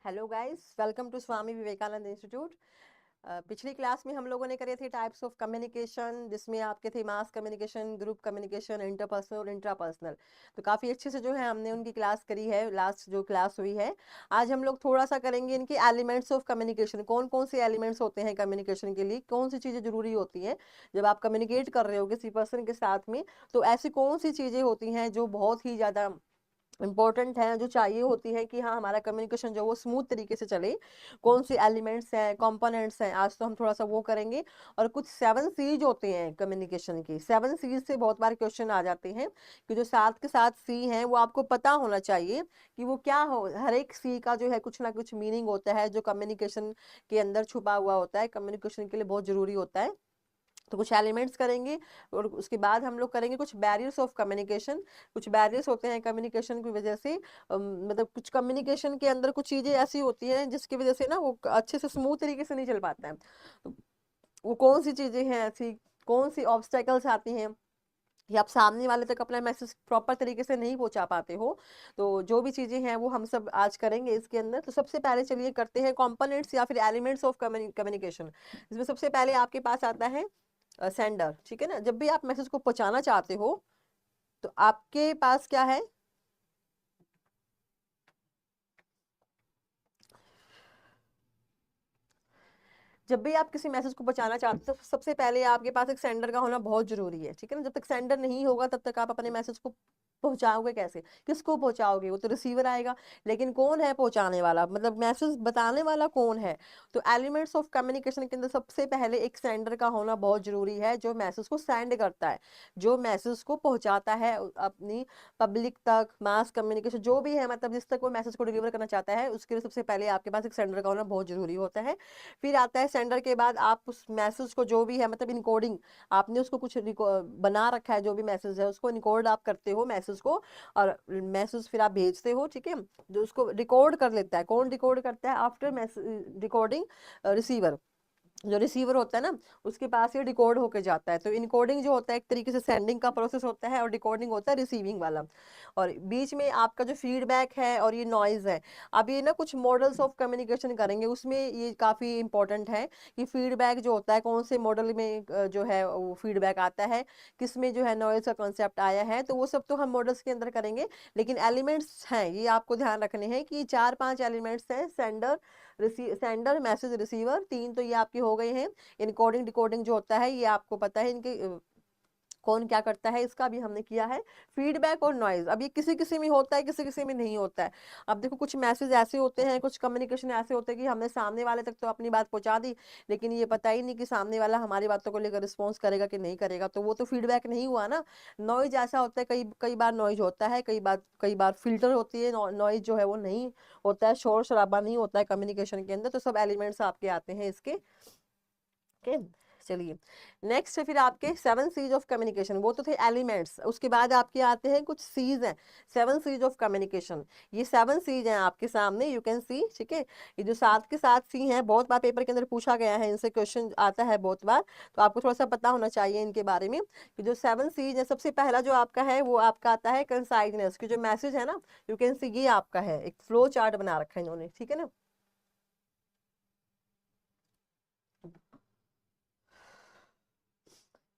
Hello guys, welcome to Swami Vivekananda institute. पिछली class में हम लोगों ने करे थे टाइप्स ऑफ कम्युनिकेशन, जिसमें आपके थे mass communication, group communication, interpersonal और इंट्रापर्सनल। तो काफ़ी अच्छे से जो है हमने उनकी क्लास करी है, लास्ट जो क्लास हुई है। आज हम लोग थोड़ा सा करेंगे इनके एलिमेंट्स ऑफ कम्युनिकेशन, कौन कौन से एलिमेंट्स होते हैं कम्युनिकेशन के लिए, कौन सी चीज़ें जरूरी होती हैं जब आप कम्युनिकेट कर रहे हो किसी पर्सन के साथ में। तो ऐसी कौन सी चीज़ें होती हैं जो बहुत ही ज़्यादा इम्पोर्टेंट है, जो चाहिए होती है कि हाँ हमारा कम्युनिकेशन जो वो स्मूथ तरीके से चले। कौन सी एलिमेंट्स हैं, कंपोनेंट्स हैं, आज तो हम थोड़ा सा वो करेंगे। और कुछ 7 सीज होते हैं कम्युनिकेशन की। 7 सीज से बहुत बार क्वेश्चन आ जाते हैं कि जो 7 के 7 सी हैं वो आपको पता होना चाहिए कि वो क्या हो। हर एक सी का जो है कुछ ना कुछ मीनिंग होता है जो कम्युनिकेशन के अंदर छुपा हुआ होता है, कम्युनिकेशन के लिए बहुत जरूरी होता है। तो कुछ एलिमेंट्स करेंगे और उसके बाद हम लोग करेंगे कुछ बैरियर्स ऑफ कम्युनिकेशन। कुछ बैरियर्स होते हैं कम्युनिकेशन की वजह से, मतलब कुछ कम्युनिकेशन के अंदर कुछ चीज़ें ऐसी होती हैं जिसकी वजह से ना वो अच्छे से स्मूथ तरीके से नहीं चल पाता है। तो वो कौन सी चीज़ें हैं ऐसी, कौन सी ऑब्स्टेकल्स आती हैं कि आप सामने वाले तक अपना मैसेज प्रॉपर तरीके से नहीं पहुंचा पाते हो। तो जो भी चीज़ें हैं वो हम सब आज करेंगे इसके अंदर। तो सबसे पहले चलिए करते हैं कंपोनेंट्स या फिर एलिमेंट्स ऑफ कम्युनिकेशन। इसमें सबसे पहले आपके पास आता है सेंडर। ठीक है ना, जब भी आप मैसेज को पहुंचाना चाहते हो तो आपके पास क्या है, जब भी आप किसी मैसेज को पहुंचाना चाहते हो तो सबसे पहले आपके पास एक सेंडर का होना बहुत जरूरी है। ठीक है ना, जब तक सेंडर नहीं होगा तब तक आप अपने मैसेज को पहुंचाओगे कैसे, किसको पहुंचाओगे? वो तो रिसीवर आएगा, लेकिन कौन है पहुंचाने वाला, मतलब मैसेज बताने वाला कौन है? तो एलिमेंट्स ऑफ कम्युनिकेशन के अंदर सबसे पहले एक सेंडर का होना बहुत जरूरी है, जो मैसेज को सेंड करता है, जो मैसेज को पहुंचाता है अपनी पब्लिक तक। मास कम्युनिकेशन जो भी है, मतलब जिस तक वो मैसेज को डिलीवर करना चाहता है, उसके लिए सबसे पहले आपके पास एक सेंडर का होना बहुत जरूरी होता है। फिर आता है सेंडर के बाद आप उस मैसेज को जो भी है, मतलब इनकोडिंग, आपने उसको कुछ बना रखा है, जो भी मैसेज है उसको इनकोड आप करते हो मैसेज को, और मैसेज फिर आप भेजते हो। ठीक है, जो उसको रिकॉर्ड कर लेता है, कौन रिकॉर्ड करता है? After message recording, receiver. जो रिसीवर होता है ना, उसके पास ये डिकोड होके जाता है। तो इनकोडिंग जो होता है एक तरीके से सेंडिंग का प्रोसेस होता है, और डिकोडिंग होता है रिसीविंग वाला। और बीच में आपका जो फीडबैक है और ये नॉइज है। अब ये ना कुछ मॉडल्स ऑफ कम्युनिकेशन करेंगे, उसमें ये काफ़ी इंपॉर्टेंट है कि फीडबैक जो होता है कौन से मॉडल में जो है वो फीडबैक आता है, किस में जो है नॉइज का कॉन्सेप्ट आया है। तो वो सब तो हम मॉडल्स के अंदर करेंगे, लेकिन एलिमेंट्स हैं ये आपको ध्यान रखने हैं कि 4-5 एलिमेंट्स हैं। सेंडर, मैसेज, रिसीवर, 3 तो ये आपके हो गए हैं। इनकोडिंग डिकोडिंग जो होता है ये आपको पता है इनके कौन क्या करता है, इसका भी हमने किया है। फीडबैक और नॉइज, अब ये किसी किसी में होता है, किसी किसी में नहीं होता है। अब देखो कुछ मैसेज ऐसे होते हैं, कुछ कम्युनिकेशन ऐसे होते हैं कि हमने सामने वाले तक तो अपनी बात पहुंचा दी, लेकिन ये पता ही नहीं कि सामने वाला हमारी बातों को लेकर रिस्पॉन्स करेगा कि नहीं करेगा, तो वो तो फीडबैक नहीं हुआ ना। नॉइज ऐसा होता है, कई कई बार नॉइज होता है, कई बार फिल्टर होती है नॉइज जो है वो नहीं होता है, शोर शराबा नहीं होता है कम्युनिकेशन के अंदर। तो सब एलिमेंट्स आपके आते हैं इसके। ओके, चलिए नेक्स्ट है फिर आपके 7 सीज ऑफ कम्युनिकेशन। वो तो थे एलिमेंट्स, उसके बाद आपके आते हैं कुछ सीज हैं। 7 सीज ऑफ कम्युनिकेशन, ये 7 सीज हैं आपके सामने, यू कैन सी। ठीक है, ये जो 7 के 7 सी हैं, बहुत बार पेपर के अंदर पूछा गया है, इनसे क्वेश्चन आता है बहुत बार, तो आपको थोड़ा सा पता होना चाहिए इनके बारे में कि जो 7 सीज है। सबसे पहला जो आपका है वो आपका आता है कंसाइजनेस, कि जो मैसेज है ना, यू कैन सी, ये आपका है, एक फ्लो चार्ट बना रखा है इन्होंने। ठीक है ना,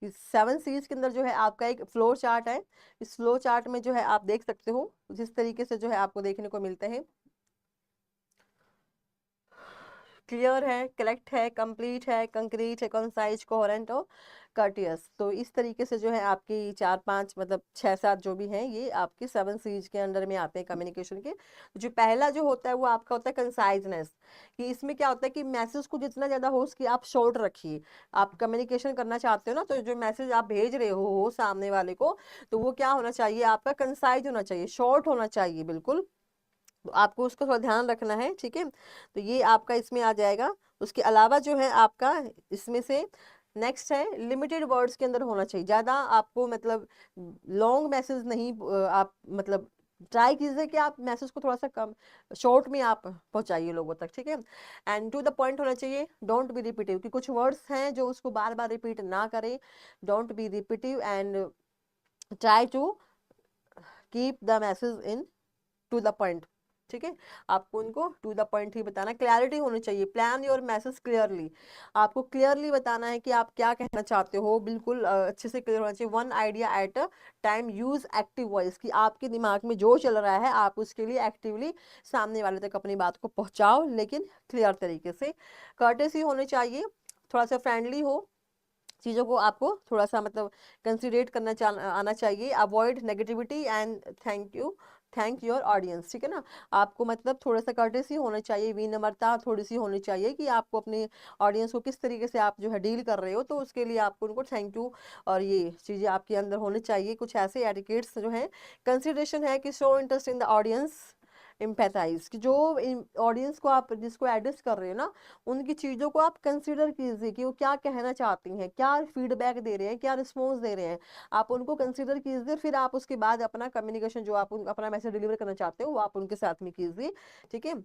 7 सीरीज के अंदर जो है आपका एक फ्लो चार्ट है। इस फ्लो चार्ट में जो है आप देख सकते हो जिस तरीके से जो है आपको देखने को मिलते हैं, क्लियर है, कलेक्ट है, कंप्लीट है, कंक्रीट है, कंसाइज, कोहेरेंट और कर्टियस। तो इस तरीके से जो है आपकी 4-5, मतलब 6-7 जो भी हैं, ये आपके 7 सीरीज के अंडर में आते हैं कम्युनिकेशन के। जो पहला जो होता है वो आपका होता है कंसाइजनेस, कि इसमें क्या होता है कि मैसेज को जितना ज्यादा हो उसकी आप शॉर्ट रखिए। आप कम्युनिकेशन करना चाहते हो ना, तो जो मैसेज आप भेज रहे हो सामने वाले को, तो वो क्या होना चाहिए, आपका कंसाइज होना चाहिए, शॉर्ट होना चाहिए बिल्कुल। तो आपको उसका थोड़ा ध्यान रखना है। ठीक है, तो ये आपका इसमें आ जाएगा। उसके अलावा जो है आपका इसमें से नेक्स्ट है लिमिटेड वर्ड्स के अंदर होना चाहिए, ज़्यादा आपको मतलब लॉन्ग मैसेज नहीं, आप मतलब ट्राई कीजिए कि आप मैसेज को थोड़ा सा कम शॉर्ट में आप पहुंचाइए लोगों तक। ठीक है, एंड टू द पॉइंट होना चाहिए, डोंट बी रिपीटिव, कि कुछ वर्ड्स हैं जो उसको बार बार रिपीट ना करें। Don't be repetitive and try to keep the message in to the point. ठीक है, आपको उनको टू द पॉइंट ही बताना, क्लैरिटी होनी चाहिए, प्लान योर मैसेज क्लियरली, आपको क्लियरली बताना है कि आप क्या कहना चाहते हो, बिल्कुल अच्छे से क्लियर होना चाहिए। One idea at a time, use active voice, कि आपके दिमाग में जो चल रहा है आप उसके लिए एक्टिवली सामने वाले तक अपनी बात को पहुंचाओ, लेकिन क्लियर तरीके से। कर्टेसी होनी चाहिए, थोड़ा सा फ्रेंडली हो, चीज़ों को आपको थोड़ा सा मतलब कंसिडरेट करना आना चाहिए। Avoid negativity and thank your audience, ठीक है ना, आपको मतलब थोड़ा सा कर्टेसी होना चाहिए, विनम्रता थोड़ी सी होनी चाहिए कि आपको अपने ऑडियंस को किस तरीके से आप जो है डील कर रहे हो, तो उसके लिए आपको उनको थैंक यू और ये चीज़ें आपके अंदर होनी चाहिए। कुछ ऐसे एटिकेट्स जो हैं, कंसिडरेशन है कि show interest in the audience, empathise, कि जो ऑडियंस को आप जिसको एड्रेस कर रहे हो ना, उनकी चीज़ों को आप कंसिडर कीजिए कि वो क्या कहना चाहती हैं, क्या फीडबैक दे रहे हैं, क्या रिस्पॉन्स दे रहे हैं, आप उनको कंसिडर कीजिए। फिर आप उसके बाद अपना कम्युनिकेशन जो आप अपना मैसेज डिलीवर करना चाहते हो वो आप उनके साथ में कीजिए, ठीक है।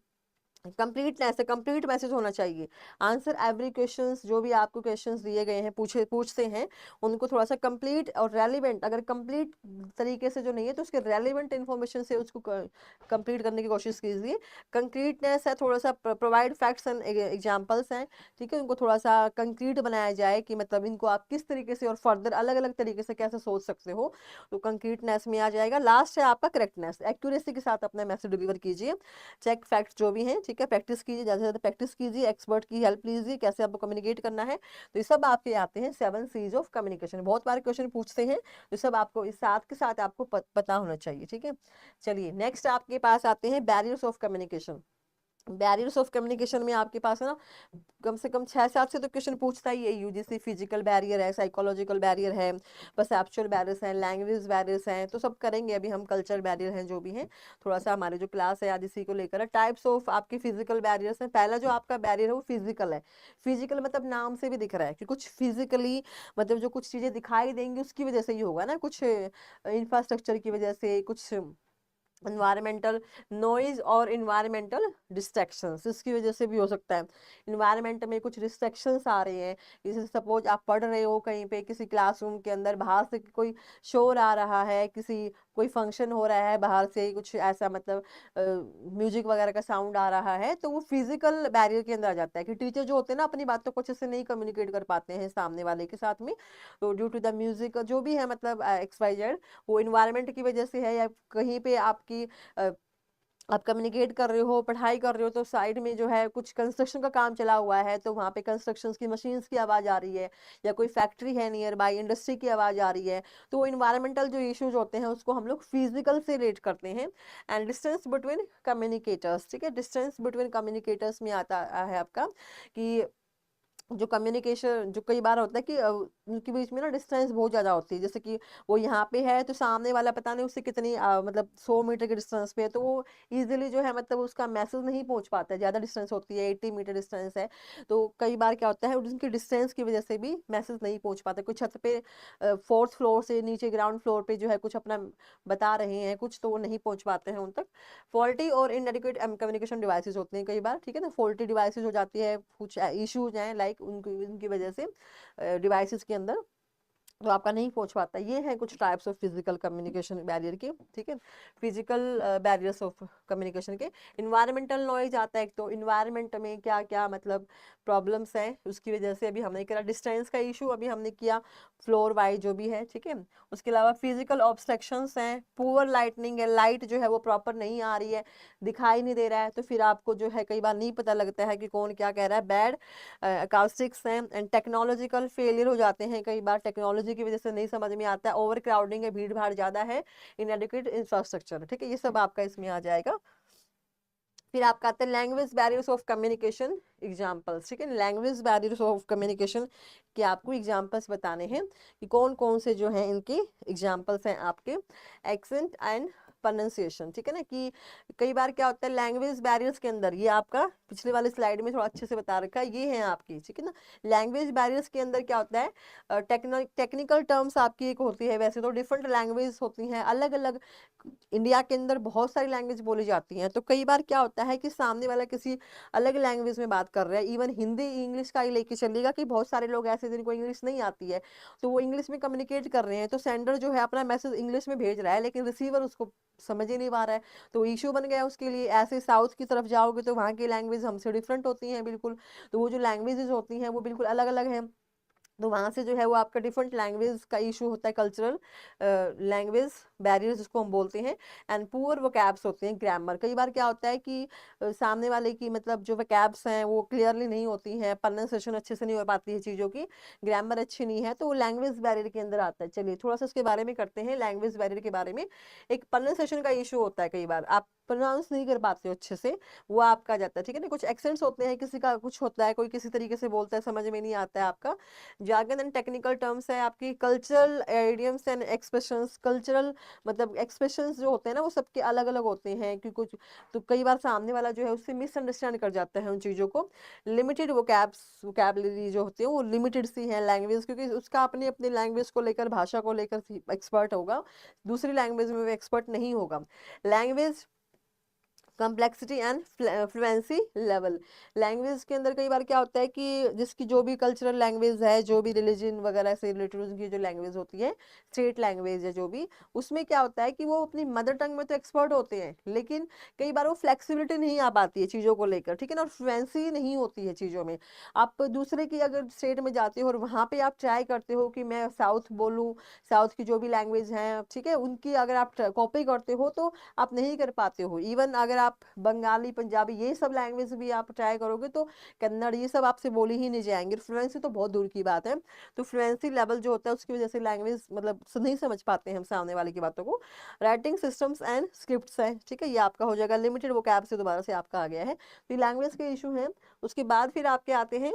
कंप्लीटनेस है, कंप्लीट मैसेज होना चाहिए। आंसर एवरी क्वेश्चंस, जो भी आपको क्वेश्चंस दिए गए हैं पूछते हैं, उनको थोड़ा सा कंप्लीट और रेलिवेंट, अगर कंप्लीट तरीके से जो नहीं है तो उसके रेलिवेंट इन्फॉर्मेशन से उसको कंप्लीट करने की कोशिश कीजिए। कंक्रीटनेस है, थोड़ा सा प्रोवाइड फैक्ट्स एंड एग्जांपल्स हैं, ठीक है, उनको थोड़ा सा कंक्रीट बनाया जाए कि मतलब इनको आप किस तरीके से और फर्दर अलग अलग तरीके से कैसे सोच सकते हो, तो कंक्रीटनेस में आ जाएगा। लास्ट है आपका करेक्टनेस, एक्यूरेसी के साथ अपना मैसेज डिलीवर कीजिए। चेक फैक्ट्स जो भी हैं, ठीक है, प्रैक्टिस कीजिए, ज़्यादा से ज़्यादा प्रैक्टिस कीजिए, एक्सपर्ट की हेल्प लीजिए, कैसे आपको कम्युनिकेट करना है। तो ये सब आपके आते हैं 7 C's ऑफ कम्युनिकेशन, बहुत बार क्वेश्चन पूछते हैं, तो सब आपको इस साथ के साथ आपको पता होना चाहिए, ठीक है। चलिए नेक्स्ट आपके पास आते हैं barriers of communication. Barriers of communication में आपके पास है ना कम से कम 6-7 से तो क्वेश्चन पूछता ही है। यूजीसी फिजिकल बैरियर है, साइकोलॉजिकल बैरियर है, परसेप्चुअल बैरियर्स हैं, लैंग्वेज बैरियर्स हैं, तो सब करेंगे अभी हम। कल्चर बैरियर हैं जो भी हैं, थोड़ा सा हमारे जो क्लास है आज इसी को लेकर है। टाइप्स ऑफ आपके फिजिकल बैरियर्स हैं, पहला जो आपका बैरियर है वो फिजिकल है। फिजिकल मतलब नाम से भी दिख रहा है कि कुछ फिजिकली मतलब जो कुछ चीजें दिखाई देंगी उसकी वजह से ही होगा ना, कुछ इंफ्रास्ट्रक्चर की वजह से, कुछ इन्वायरमेंटल नॉइज और इन्वायरमेंटल डिस्ट्रैक्शंस, इसकी वजह से भी हो सकता है। इन्वायरमेंट में कुछ डिस्ट्रैक्शंस आ रहे हैं, जैसे सपोज आप पढ़ रहे हो कहीं पे किसी क्लासरूम के अंदर, बाहर से कोई शोर आ रहा है, किसी कोई फंक्शन हो रहा है बाहर से, कुछ ऐसा मतलब म्यूजिक वगैरह का साउंड आ रहा है, तो वो फिजिकल बैरियर के अंदर आ जाता है कि टीचर जो होते हैं ना अपनी बातों को अच्छे से नहीं कम्युनिकेट कर पाते हैं सामने वाले के साथ में, तो ड्यू टू द म्यूजिक जो भी है मतलब XYZ, वो इन्वायरमेंट की वजह से है, या कहीं पे आपकी आप कम्युनिकेट कर रहे हो, पढ़ाई कर रहे हो, तो साइड में जो है कुछ कंस्ट्रक्शन का काम चला हुआ है, तो वहाँ पे कंस्ट्रक्शन की मशीन्स की आवाज़ आ रही है, या कोई फैक्ट्री है नियर बाई, इंडस्ट्री की आवाज़ आ रही है, तो इन्वायरमेंटल जो इश्यूज होते हैं उसको हम लोग फिजिकल से रिलेट करते हैं। एंड डिस्टेंस बिटवीन कम्युनिकेटर्स, ठीक है, डिस्टेंस बिटवीन कम्युनिकेटर्स में आता है आपका कि जो कम्युनिकेशन जो कई बार होता है कि उनके बीच में ना डिस्टेंस बहुत ज़्यादा होती है, जैसे कि वो यहाँ पे है तो सामने वाला पता नहीं उससे कितनी मतलब 100 मीटर के डिस्टेंस पे है, तो वो इजीली जो है मतलब उसका मैसेज नहीं पहुँच पाता है, ज़्यादा डिस्टेंस होती है, 80 मीटर डिस्टेंस है, तो कई बार क्या होता है उनकी डिस्टेंस की वजह से भी मैसेज नहीं पहुँच पाता। कोई छत पे 4th फ्लोर से नीचे ग्राउंड फ्लोर पे जो है कुछ अपना बता रहे हैं कुछ, तो वो नहीं पहुँच पाते हैं उन तक। फॉल्टी और इनएडिक्वेट कम्युनिकेशन डिवाइसेस होते हैं कई बार, ठीक है ना, फॉल्टी डिवाइसेस हो जाती है, कुछ इश्यूज हैं लाइक उनकी वजह से डिवाइसेस के अंदर तो आपका नहीं पहुंच पाता। ये है कुछ types of physical communication barrier के, ठीक है, फिजिकल बैरियर्स ऑफ कम्युनिकेशन के। इन्वायरमेंटल नॉइज आता है, तो इन्वायरमेंट में क्या क्या मतलब प्रॉब्लम्स हैं उसकी वजह से अभी हमने किया, डिस्टेंस का इशू अभी हमने किया, फ्लोर वाइज जो भी है, ठीक है। उसके अलावा फिजिकल ऑब्स्ट्रक्शंस हैं, पुअर लाइटनिंग है, लाइट जो है वो प्रॉपर नहीं आ रही है, दिखाई नहीं दे रहा है, तो फिर आपको जो है कई बार नहीं पता लगता है कि कौन क्या कह रहा है। बैड अकाउस्टिक्स हैं एंड टेक्नोलॉजिकल फेलियर हो जाते हैं कई बार, टेक्नोलॉजी की वजह से नहीं समझ में आता है, ओवर क्राउडिंग है, भीड़ भाड़ ज्यादा है, इनएडिक्वेट इंफ्रास्ट्रक्चर, ठीक है, ये सब आपका इसमें आ जाएगा। फिर आपका आता है language barriers of communication examples, ठीक है, लैंग्वेज बैरियर्स ऑफ कम्युनिकेशन के आपको एग्जाम्पल्स बताने हैं कि कौन कौन से जो हैं इनके एग्जाम्पल्स हैं आपके। एक्सेंट एंड प्रोनाउंसिएशन, ठीक है ना, कि कई बार क्या होता है लैंग्वेज बैरियर्स के अंदर, ये आपका पिछले वाले स्लाइड में थोड़ा अच्छे से बता रखा है, ये है आपकी, ठीक है ना, लैंग्वेज बैरियर्स के अंदर क्या होता है टेक्निकल टर्म्स आपकी एक होती है, वैसे तो डिफरेंट लैंग्वेज होती हैं अलग अलग, इंडिया के अंदर बहुत सारी लैंग्वेज बोली जाती हैं, तो कई बार क्या होता है कि सामने वाला किसी अलग लैंग्वेज में बात कर रहा है, इवन हिंदी इंग्लिश का ही लेके चलिएगा कि बहुत सारे लोग ऐसे जिनको इंग्लिश नहीं आती है, तो वो इंग्लिश में कम्युनिकेट कर रहे हैं, तो सेंडर जो है अपना मैसेज इंग्लिश में भेज रहा है लेकिन रिसीवर उसको समझ ही नहीं पा रहा है, तो इशू बन गया उसके लिए। ऐसे साउथ की तरफ जाओगे तो वहाँ की लैंग्वेज हमसे डिफरेंट होती हैं बिल्कुल, तो वो जो लैंग्वेजेस होती हैं वो बिल्कुल अलग अलग हैं, तो वहाँ से जो है वो आपका डिफरेंट लैंग्वेज का इशू होता है, कल्चरल लैंग्वेज बैरियर्स जिसको हम बोलते हैं। एंड पुअर वोकैब्स होते हैं, ग्रामर, कई बार क्या होता है कि सामने वाले की मतलब जो वोकैब्स हैं वो क्लियरली नहीं होती हैं, प्रोनाउंसिएशन अच्छे से नहीं हो पाती है चीज़ों की, ग्रामर अच्छी नहीं है, तो वो लैंग्वेज बैरियर के अंदर आता है। चलिए थोड़ा सा उसके बारे में करते हैं, लैंग्वेज बैरियर के बारे में। एक प्रोनाउंसिएशन का इशू होता है, कई बार आप प्रोनाउंस नहीं कर पाते हो अच्छे से, वो आपका जाता है, ठीक है ना। कुछ एक्सेंट्स होते हैं, किसी का कुछ होता है, कोई किसी तरीके से बोलता है, समझ में नहीं आता है आपका। जार्गन एंड टेक्निकल टर्म्स है आपकी, cultural idioms and expressions, cultural मतलब एक्सप्रेशंस जो होते हैं ना वो सबके अलग अलग होते हैं, कि कुछ तो कई बार सामने वाला जो है उससे मिसअंडरस्टैंड कर जाता है उन चीज़ों को। लिमिटेड वोकैबलरी जो होती है वो लिमिटेड सी है लैंग्वेज, क्योंकि उसका अपनी अपनी लैंग्वेज को लेकर, भाषा को लेकर एक्सपर्ट होगा, दूसरी लैंग्वेज में वो एक्सपर्ट नहीं होगा। Language complexity and fluency level, language के अंदर कई बार क्या होता है कि जिसकी जो भी कल्चरल लैंग्वेज है, जो भी रिलीजन वगैरह से रिलेटेड उनकी जो लैंग्वेज होती है, स्टेट लैंग्वेज है जो भी, उसमें क्या होता है कि वो अपनी मदर टंग में तो एक्सपर्ट होते हैं, लेकिन कई बार वो फ्लेक्सिबिलिटी नहीं आ पाती है चीज़ों को लेकर, ठीक है ना, और फ्लुएंसी नहीं होती है चीज़ों में। आप दूसरे की अगर स्टेट में जाते हो और वहाँ पे आप ट्राई करते हो कि मैं साउथ बोलूँ, साउथ की जो भी लैंग्वेज है, ठीक है, उनकी अगर आप कॉपी करते हो तो आप नहीं कर पाते हो। इवन अगर आप बंगाली, पंजाबी, ये सब लैंग्वेज भी आप ट्राई करोगे तो कन्नड़, ये सब आपसे बोली ही नहीं जाएंगे, फ्लुएंसी तो बहुत दूर की बात है। तो फ्लुएंसी लेवल जो होता है उसकी वजह से लैंग्वेज मतलब नहीं समझ पाते हैं हम सामने वाले की बातों को। राइटिंग सिस्टम्स एंड स्क्रिप्ट्स है, ठीक है, ये आपका हो जाएगा, लिमिटेड वोकैब से दोबारा से आपका आ गया है, तो लैंग्वेज के इशू है। उसके बाद फिर आपके आते हैं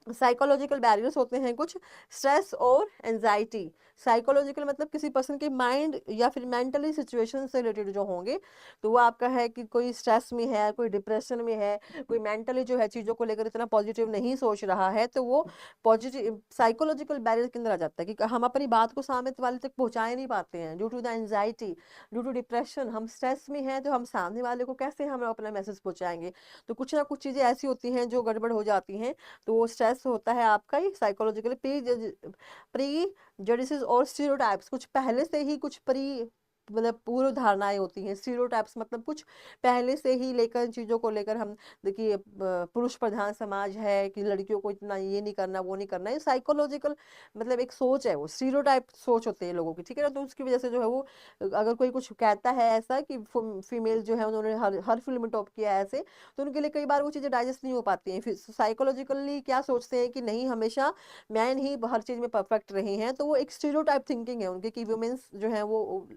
साइकोलॉजिकल बैरियर्स होते हैं कुछ, स्ट्रेस और एंजाइटी। साइकोलॉजिकल मतलब किसी पर्सन के माइंड या फिर मेंटली सिचुएशन से रिलेटेड जो होंगे, तो वो आपका है कि कोई स्ट्रेस में है, कोई डिप्रेशन में है, कोई मेंटली जो है चीज़ों को लेकर इतना पॉजिटिव नहीं सोच रहा है, तो वो पॉजिटिव साइकोलॉजिकल बैरियर के अंदर आ जाता है कि हम अपनी बात को सामने वाले तक पहुंचा नहीं पाते हैं, due to the anxiety, due to depression, हम स्ट्रेस में हैं, तो हम सामने वाले को कैसे हम अपना मैसेज पहुंचाएंगे। तो कुछ ना कुछ चीज़ें ऐसी होती हैं जो गड़बड़ हो जाती हैं, तो वो स्ट्रेस होता है आपका ही साइकोलॉजिकली। प्री जडिसिस और स्टीरियोटाइप्स, कुछ पहले से ही कुछ प्री मतलब पूर्व धारणाएं होती हैं, स्टीरियोटाइप्स मतलब कुछ पहले से ही लेकर इन चीज़ों को लेकर हम देखिए पुरुष प्रधान समाज है कि लड़कियों को इतना ये नहीं करना, वो नहीं करना, ये साइकोलॉजिकल मतलब एक सोच है, वो स्टीरियोटाइप सोच होते हैं लोगों की, ठीक है ना। तो उसकी वजह से जो है वो अगर कोई कुछ कहता है ऐसा कि फीमेल जो है उन्होंने हर फिल्म में टॉप किया है ऐसे, तो उनके लिए कई बार वो चीज़ें डाइजेस्ट नहीं हो पाती हैं। फिर साइकोलॉजिकली क्या सोचते हैं कि नहीं, हमेशा मैन ही हर चीज़ में परफेक्ट रहे हैं, तो वो एक स्टीरियोटाइप थिंकिंग है उनके कि वुमेन्स जो है वो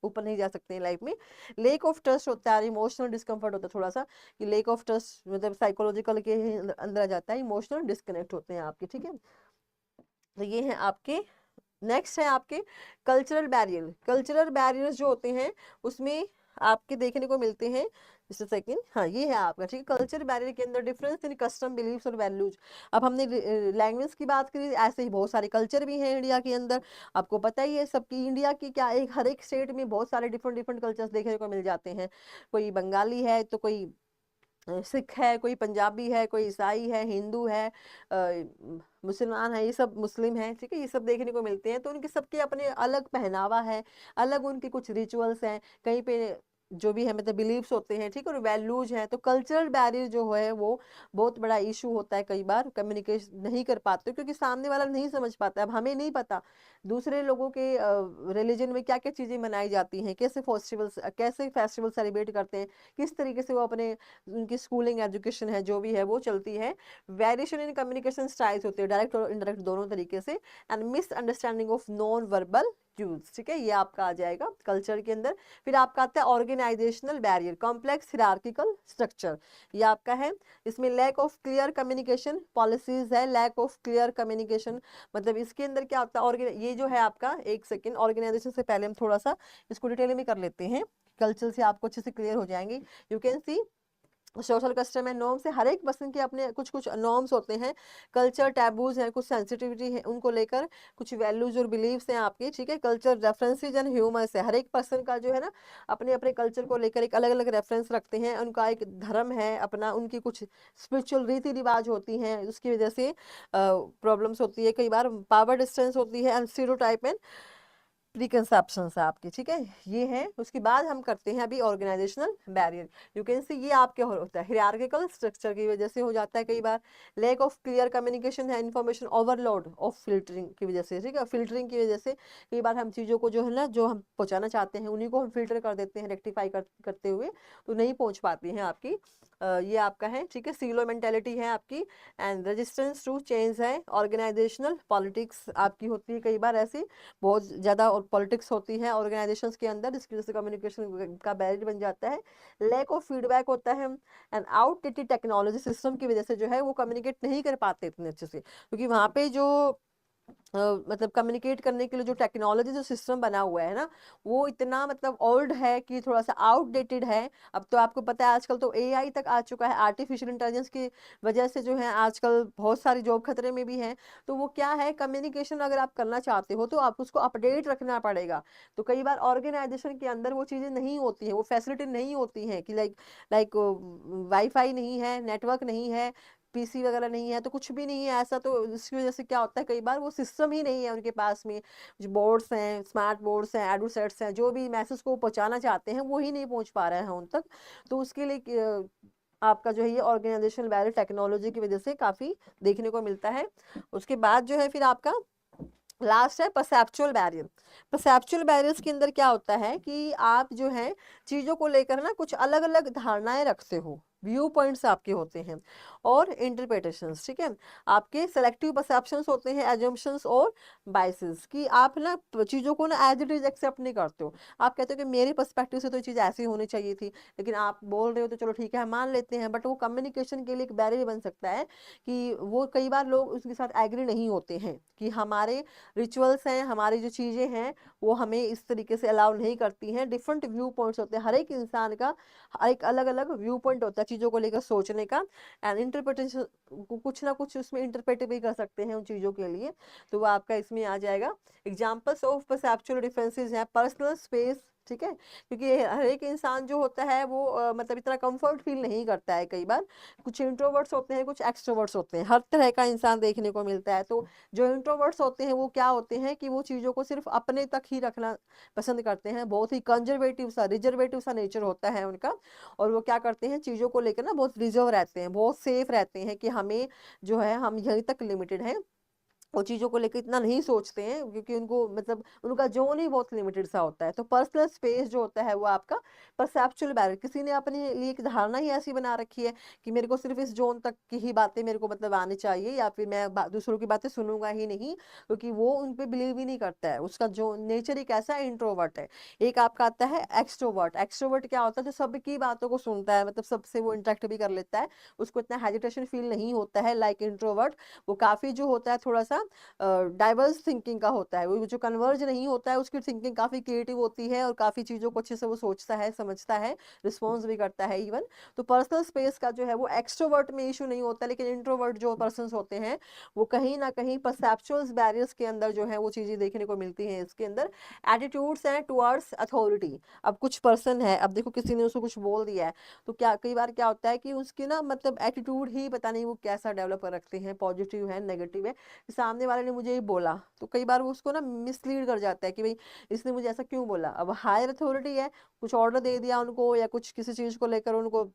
ऊपर नहीं जा सकते हैं लाइफ में। लेक ऑफ ट्रस्ट होता है, इमोशनल डिस्कम्फर्ट होता है थोड़ा सा, कि लेक ऑफ ट्रस्ट मतलब साइकोलॉजिकल के अंदर आ जाता है, इमोशनल डिस्कनेक्ट होते हैं आपके, ठीक है। तो ये है आपके, नेक्स्ट है आपके कल्चरल बैरियर। कल्चरल बैरियर्स जो होते हैं उसमें आपके देखने को मिलते हैं, जस्ट सेकंड, हाँ ये है आपका, ठीक है। कल्चर बैरियर के अंदर डिफरेंस इन कस्टम, बिलीव्स और वैल्यूज। अब हमने लैंग्वेज की बात करी, ऐसे ही बहुत सारे कल्चर भी हैं इंडिया के अंदर, आपको पता ही है सबकी, इंडिया की क्या एक हर एक स्टेट में बहुत सारे डिफरेंट डिफरेंट कल्चर्स देखने को मिल जाते हैं। कोई बंगाली है तो कोई सिख है, कोई पंजाबी है, कोई ईसाई है, हिंदू है, मुसलमान है, ये सब मुस्लिम है, ठीक है, ये सब देखने को मिलते हैं। तो उनके सबके अपने अलग पहनावा है, अलग उनके कुछ रिचुअल्स हैं, कहीं पे जो भी है मतलब बिलीव्स होते हैं, ठीक है, और वैल्यूज हैं। तो कल्चरल बैरियर जो है वो बहुत बड़ा इशू होता है, कई बार कम्युनिकेशन नहीं कर पाते क्योंकि सामने वाला नहीं समझ पाता। अब हमें नहीं पता दूसरे लोगों के रिलीजन में क्या क्या चीज़ें मनाई जाती हैं, कैसे फेस्टिवल सेलिब्रेट करते हैं, किस तरीके से वो अपने उनकी स्कूलिंग एजुकेशन है जो भी है वो चलती है। वेरिएशन इन कम्युनिकेशन स्टाइल्स होते हैं, डायरेक्ट और इनडायरेक्ट दोनों तरीके से। And misunderstanding of non verbal use, ठीक है, ये आपका आ जाएगा कल्चर के अंदर। फिर आपका आता है organisational barrier, complex hierarchical structure, ये आपका है। इसमें lack of clear communication policies है, लैक ऑफ क्लियर कम्युनिकेशन मतलब इसके अंदर क्या होता है, ये जो है आपका, एक सेकेंड, ऑर्गेनाइजेशन से पहले हम थोड़ा सा इसको डिटेल में कर लेते हैं, कल्चर से आपको अच्छे से क्लियर हो जाएंगे। You can C social custom and norms है, हर एक पर्सन के अपने कुछ कुछ नॉर्म्स होते हैं, कल्चर टैबूज हैं, कुछ सेंसिटिविटी है उनको लेकर, कुछ वैल्यूज और बिलीव्स हैं आपके, ठीक है। कल्चर रेफरेंसेज एंड ह्यूमर्स है, हर एक पर्सन का जो है ना अपने अपने कल्चर को लेकर एक अलग अलग रेफरेंस रखते हैं, उनका एक धर्म है अपना, उनकी कुछ स्पिरिचुअल रीति रिवाज होती हैं, उसकी वजह से प्रॉब्लम्स होती है, कई बार पावर डिस्टेंस होती है एंड स्टीरियोटाइप एंड प्रीकंसेप्शंस है आपकी, ठीक है, ये है। उसके बाद हम करते हैं अभी organisational barrier. You can see ये आपके होता है हियरार्किकल स्ट्रक्चर की वजह से हो जाता है कई बार, लैक ऑफ क्लियर कम्युनिकेशन है, इन्फॉर्मेशन ओवरलोड ऑफ फिल्टरिंग की वजह से, ठीक है, फिल्टरिंग की वजह से कई बार हम चीज़ों को जो है ना, जो हम पहुंचाना चाहते हैं उन्हीं को हम फिल्टर कर देते हैं, रेक्टिफाई करते हुए, तो नहीं पहुंच पाती हैं आपकी। ये आपका है, ठीक है, सीलो मेंटेलिटी है आपकी, एंड रेजिस्टेंस टू चेंज है, ऑर्गेनाइजेशनल पॉलिटिक्स आपकी होती है कई बार ऐसी, बहुत ज़्यादा और पॉलिटिक्स होती है ऑर्गेनाइजेशंस के अंदर, जिसकी वजह से कम्युनिकेशन का बैरियर बन जाता है। लैक ऑफ फीडबैक होता है, एंड आउटडेटेड टेक्नोलॉजी सिस्टम की वजह से जो है वो कम्युनिकेट नहीं कर पाते इतने अच्छे से, क्योंकि वहाँ पे जो मतलब कम्युनिकेट करने के लिए जो टेक्नोलॉजी जो सिस्टम बना हुआ है ना, वो इतना मतलब ओल्ड है कि थोड़ा सा आउटडेटेड है। अब तो आपको पता है आजकल तो एआई तक आ चुका है, आर्टिफिशियल इंटेलिजेंस की वजह से जो है आजकल बहुत सारी जॉब खतरे में भी है। तो वो क्या है, कम्युनिकेशन अगर आप करना चाहते हो तो आप उसको अपडेट रखना पड़ेगा। तो कई बार ऑर्गेनाइजेशन के अंदर वो चीज़ें नहीं होती हैं, वो फैसिलिटी नहीं होती हैं कि लाइक वाईफाई नहीं है, नेटवर्क नहीं है, पीसी वगैरह नहीं है, तो कुछ भी नहीं है ऐसा, तो इसकी वजह से क्या होता है कई बार वो सिस्टम ही नहीं है उनके पास में, जो बोर्ड्स हैं, स्मार्ट बोर्ड्स हैं, एडू सेट्स हैं, जो भी मैसेज को पहुंचाना चाहते हैं वो ही नहीं पहुंच पा रहे हैं उन तक। तो उसके लिए आपका जो है ये ऑर्गेनाइजेशनल बैरियर टेक्नोलॉजी की वजह से काफ़ी देखने को मिलता है। उसके बाद जो है फिर आपका लास्ट है परसेप्चुअल बैरियर। परसेप्चुअल बैरियर्स के अंदर क्या होता है कि आप जो है चीज़ों को लेकर ना कुछ अलग अलग धारणाएं रखते हो, व्यू पॉइंट्स आपके होते हैं और इंटरप्रिटेशंस, ठीक है, आपके सेलेक्टिव परसेप्शंस होते हैं, एजम्पशंस और बाइसेस, कि आप ना चीज़ों को ना एज इट इज एक्सेप्ट नहीं करते हो। आप कहते हो कि मेरे पर्सपेक्टिव से तो ये चीज़ ऐसी होनी चाहिए थी, लेकिन आप बोल रहे हो तो चलो ठीक है हम मान लेते हैं, बट वो कम्युनिकेशन के लिए एक बैरियर बन सकता है कि वो कई बार लोग उसके साथ एग्री नहीं होते हैं कि हमारे रिचुअल्स हैं, हमारी जो चीज़ें हैं वो हमें इस तरीके से अलाउ नहीं करती हैं। डिफरेंट व्यू पॉइंट्स होते हैं, हर एक इंसान का एक अलग अलग व्यू पॉइंट होता है चीज़ों को लेकर सोचने का, एंड इंटरप्रिटेशन कुछ ना कुछ उसमें इंटरप्रेट भी कर सकते हैं उन चीज़ों के लिए। तो वो आपका इसमें आ जाएगा। एग्जाम्पल्स ऑफ परसेप्चुअल डिफरेंसेस हैं, पर्सनल स्पेस, ठीक है, क्योंकि हर एक इंसान जो होता है वो मतलब इतना कंफर्ट फील नहीं करता है कई बार, कुछ इंट्रोवर्ट्स होते हैं, कुछ एक्सट्रोवर्ट्स होते हैं, हर तरह का इंसान देखने को मिलता है। तो जो इंट्रोवर्ट्स होते हैं वो क्या होते हैं कि वो चीज़ों को सिर्फ अपने तक ही रखना पसंद करते हैं, बहुत ही कंजर्वेटिव सा, रिजर्वेटिव सा नेचर होता है उनका, और वो क्या करते हैं चीज़ों को लेकर ना बहुत रिजर्व रहते हैं, बहुत सेफ रहते हैं कि हमें जो है हम यहीं तक लिमिटेड हैं, वो चीज़ों को लेकर इतना नहीं सोचते हैं, क्योंकि उनको मतलब उनका जोन ही बहुत लिमिटेड सा होता है। तो पर्सनल स्पेस जो होता है वो आपका परसेप्चुअल बैरियर, किसी ने अपने लिए एक धारणा ही ऐसी बना रखी है कि मेरे को सिर्फ इस जोन तक की ही बातें मेरे को मतलब आनी चाहिए, या फिर मैं दूसरों की बातें सुनूंगा ही नहीं, क्योंकि वो उन पे बिलीव ही नहीं करता है। उसका जो नेचर एक ऐसा इंट्रोवर्ट है। एक आपका आता है एक्सट्रोवर्ट। एक्सट्रोवर्ट क्या होता है, जो सबकी बातों को सुनता है, मतलब सबसे वो इंटरेक्ट भी कर लेता है, उसको इतना हेजिटेशन फील नहीं होता है लाइक इंट्रोवर्ट। वो काफ़ी जो होता है थोड़ा सा डाइवर्स थिंकिंग का होता है, वो जो कन्वर्ज नहीं होता है, उसकी थिंकिंग काफ़ी क्रिएटिव होती है और काफ़ी चीज़ों को अच्छे से वो सोचता है, समझता है, रिस्पॉन्स भी करता है इवन। तो पर्सनल स्पेस का जो है वो एक्सट्रोवर्ट में इशू नहीं होता, लेकिन इंट्रोवर्ट जो पर्सन होते हैं वो कहीं ना कहीं परसेप्चुअल बैरियर्स के अंदर जो है वो चीज़ें देखने को मिलती हैं इसके अंदर। एटीट्यूड्स हैं टुवर्ड्स अथॉरिटी। अब कुछ पर्सन है, अब देखो किसी ने उसको कुछ बोल दिया है, तो क्या कई बार क्या होता है कि उसकी ना मतलब एटीट्यूड ही पता नहीं वो कैसा डेवलप कर रखते हैं, पॉजिटिव है नेगेटिव है, सामने वाले ने मुझे ये बोला, तो कई बार वो उसको ना मिसलीड कर जाता है कि भाई इसने मुझे ऐसा क्यों बोला। अब हायर अथॉरिटी है, कुछ ऑर्डर दे दिया उनको या कुछ किसी चीज़ को लेकर उनको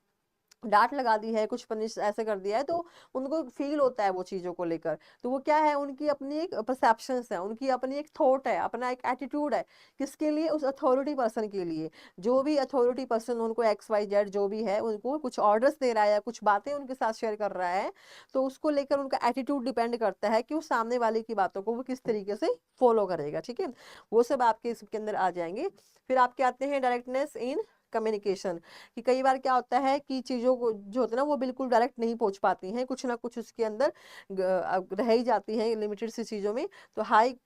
डांट लगा दी है, कुछ पनिश ऐसे कर दिया है, तो उनको फील होता है वो चीज़ों को लेकर। तो वो क्या है, उनकी अपनी एक परसेप्शंस है, उनकी अपनी एक थॉट है, अपना एक एटीट्यूड है, किसके लिए, उस अथॉरिटी पर्सन के लिए। जो भी अथॉरिटी पर्सन उनको एक्स वाई जेड जो भी है उनको कुछ ऑर्डर्स दे रहा है या कुछ बातें उनके साथ शेयर कर रहा है, तो उसको लेकर उनका एटीट्यूड डिपेंड करता है कि वो सामने वाले की बातों को वो किस तरीके से फॉलो करेगा, ठीक है। वो सब आपके इसके अंदर आ जाएंगे। फिर आपके आते हैं डायरेक्टनेस इन कम्युनिकेशन, कि कई बार क्या होता है कि चीज़ों को जो होता है ना वो बिल्कुल डायरेक्ट नहीं पहुंच पाती हैं, कुछ ना कुछ उसके अंदर रह ही जाती हैं लिमिटेड सी चीज़ों में। तो हाई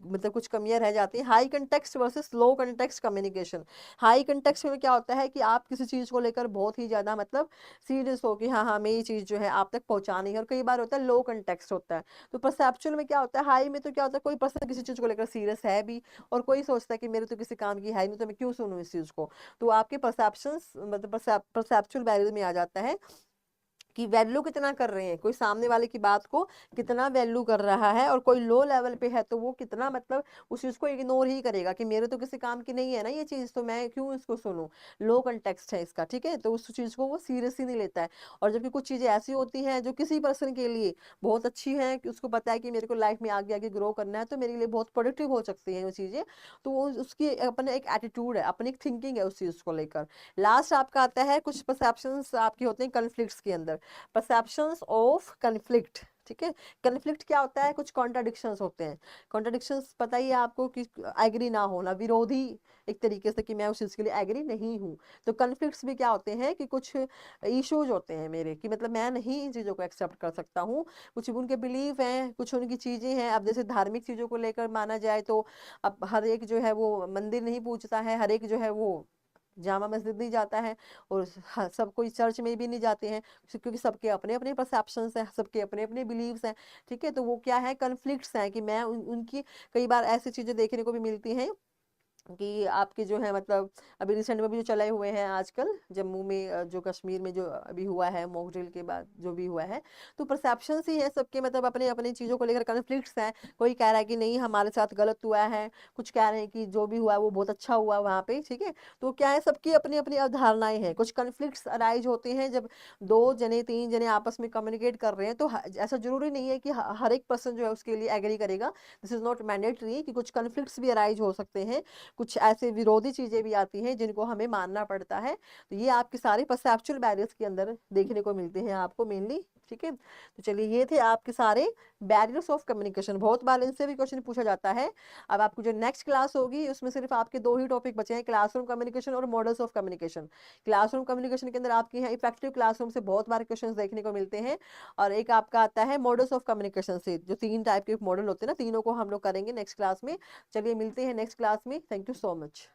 मतलब कुछ कमियां रह जाती हैं। हाई कंटेक्स्ट वर्सेस लो कंटेक्स्ट कम्युनिकेशन। हाई कंटेक्स्ट में क्या होता है कि आप किसी चीज़ को लेकर बहुत ही ज़्यादा मतलब सीरियस हो कि हाँ हाँ हमें ये चीज़ जो है आप तक पहुंचानी है, और कई बार होता है लो कंटेक्स्ट होता है। तो परसेप्चुअल में क्या होता है, हाई में तो क्या होता है कोई पर्सन किसी चीज़ को लेकर सीरियस है भी, और कोई सोचता है कि मेरे तो किसी काम की है नहीं, तो मैं क्यों सुनूं इस चीज़ को। तो आपके परसेप्शंस मतलब परसेप्चुअल बैरियर में आ जाता है। कि वैल्यू कितना कर रहे हैं, कोई सामने वाले की बात को कितना वैल्यू कर रहा है, और कोई लो लेवल पे है तो वो कितना मतलब उस चीज को इग्नोर ही करेगा कि मेरे तो किसी काम की नहीं है ना ये चीज, तो मैं क्यों इसको सुनूं, लो कंटेक्स्ट है इसका, ठीक है, तो उस चीज को वो सीरियस ही नहीं लेता है। और जबकि कुछ चीजें ऐसी होती हैं जो किसी पर्सन के लिए बहुत अच्छी है, कि उसको पता है कि मेरे को लाइफ में आगे आगे ग्रो करना है, तो मेरे लिए बहुत प्रोडक्टिव हो सकती हैं वो चीजें, तो वो उसकी अपना एक एटीट्यूड है, अपनी एक थिंकिंग है उस चीज को लेकर। लास्ट आपका आता है कुछ परसेप्शंस आपके होते हैं कॉन्फ्लिक्ट्स के अंदर, परसेप्शंस ऑफ कन्फ्लिक्ट, ठीक है। कन्फ्लिक्ट क्या होता है, कुछ कॉन्ट्राडिक्शंस होते हैं। कॉन्ट्राडिक्शंस पता ही है आपको कि एग्री ना होना, विरोधी एक तरीके से, कि मैं उस चीज़ के लिए एग्री नहीं हूँ। तो कन्फ्लिक्ट्स भी क्या होते हैं कि कुछ इश्यूज होते हैं मेरे, कि मतलब मैं नहीं इन चीज़ों को एक्सेप्ट कर सकता हूँ, कुछ उनके बिलीव हैं, कुछ उनकी चीज़ें हैं। अब जैसे धार्मिक चीज़ों को लेकर माना जाए तो अब हर एक जो है वो मंदिर नहीं पूजता है, हर एक जो है वो जामा मस्जिद नहीं जाता है, और सब कोई चर्च में भी नहीं जाते हैं, क्योंकि सबके अपने अपने परसेप्शंस हैं, सबके अपने अपने बिलीव्स हैं, ठीक है। तो वो क्या है, कन्फ्लिक्ट्स हैं, कि मैं उनकी कई बार ऐसी चीजें देखने को भी मिलती हैं कि आपके जो है मतलब अभी रिसेंट में भी जो चलाए हुए हैं आजकल जम्मू में, जो कश्मीर में जो अभी हुआ है मॉक ड्रिल के बाद जो भी हुआ है, तो परसेप्शन ही है सबके, मतलब अपने अपने चीज़ों को लेकर कन्फ्लिक्ट्स हैं। कोई कह रहा है कि नहीं हमारे साथ गलत हुआ है, कुछ कह रहे हैं कि जो भी हुआ है वो बहुत अच्छा हुआ वहाँ पे, ठीक है। तो क्या है, सबकी अपनी अपनी अवधारणाएं हैं। कुछ कन्फ्लिक्ट्स अराइज होते हैं जब दो जने तीन जने आपस में कम्युनिकेट कर रहे हैं, तो ऐसा जरूरी नहीं है कि हर एक पर्सन जो है उसके लिए एग्री करेगा, दिस इज नॉट मैंडेटरी, कि कुछ कन्फ्लिक्ट्स भी अराइज हो सकते हैं, कुछ ऐसे विरोधी चीजें भी आती हैं जिनको हमें मानना पड़ता है। तो ये आपके सारे परसेप्चुअल बैरियर्स के अंदर देखने को मिलते हैं आपको मेनली, ठीक है। तो चलिए ये थे आपके सारे बैरियर्स ऑफ कम्युनिकेशन। बहुत बार इनसे भी क्वेश्चन पूछा जाता है। अब आपको जो नेक्स्ट क्लास होगी उसमें सिर्फ आपके दो ही टॉपिक बचे हैं, क्लासरूम कम्युनिकेशन और models of communication. Classroom communication के अंदर आपके यहाँ इफेक्टिव क्लासरूम से बहुत बार क्वेश्चन देखने को मिलते हैं, और एक आपका आता है मॉडल्स ऑफ कम्युनिकेशन से, जो तीन टाइप के मॉडल होते हैं ना, तीनों को हम लोग करेंगे नेक्स्ट क्लास में। चलिए मिलते हैं नेक्स्ट क्लास में, थैंक यू सो मच।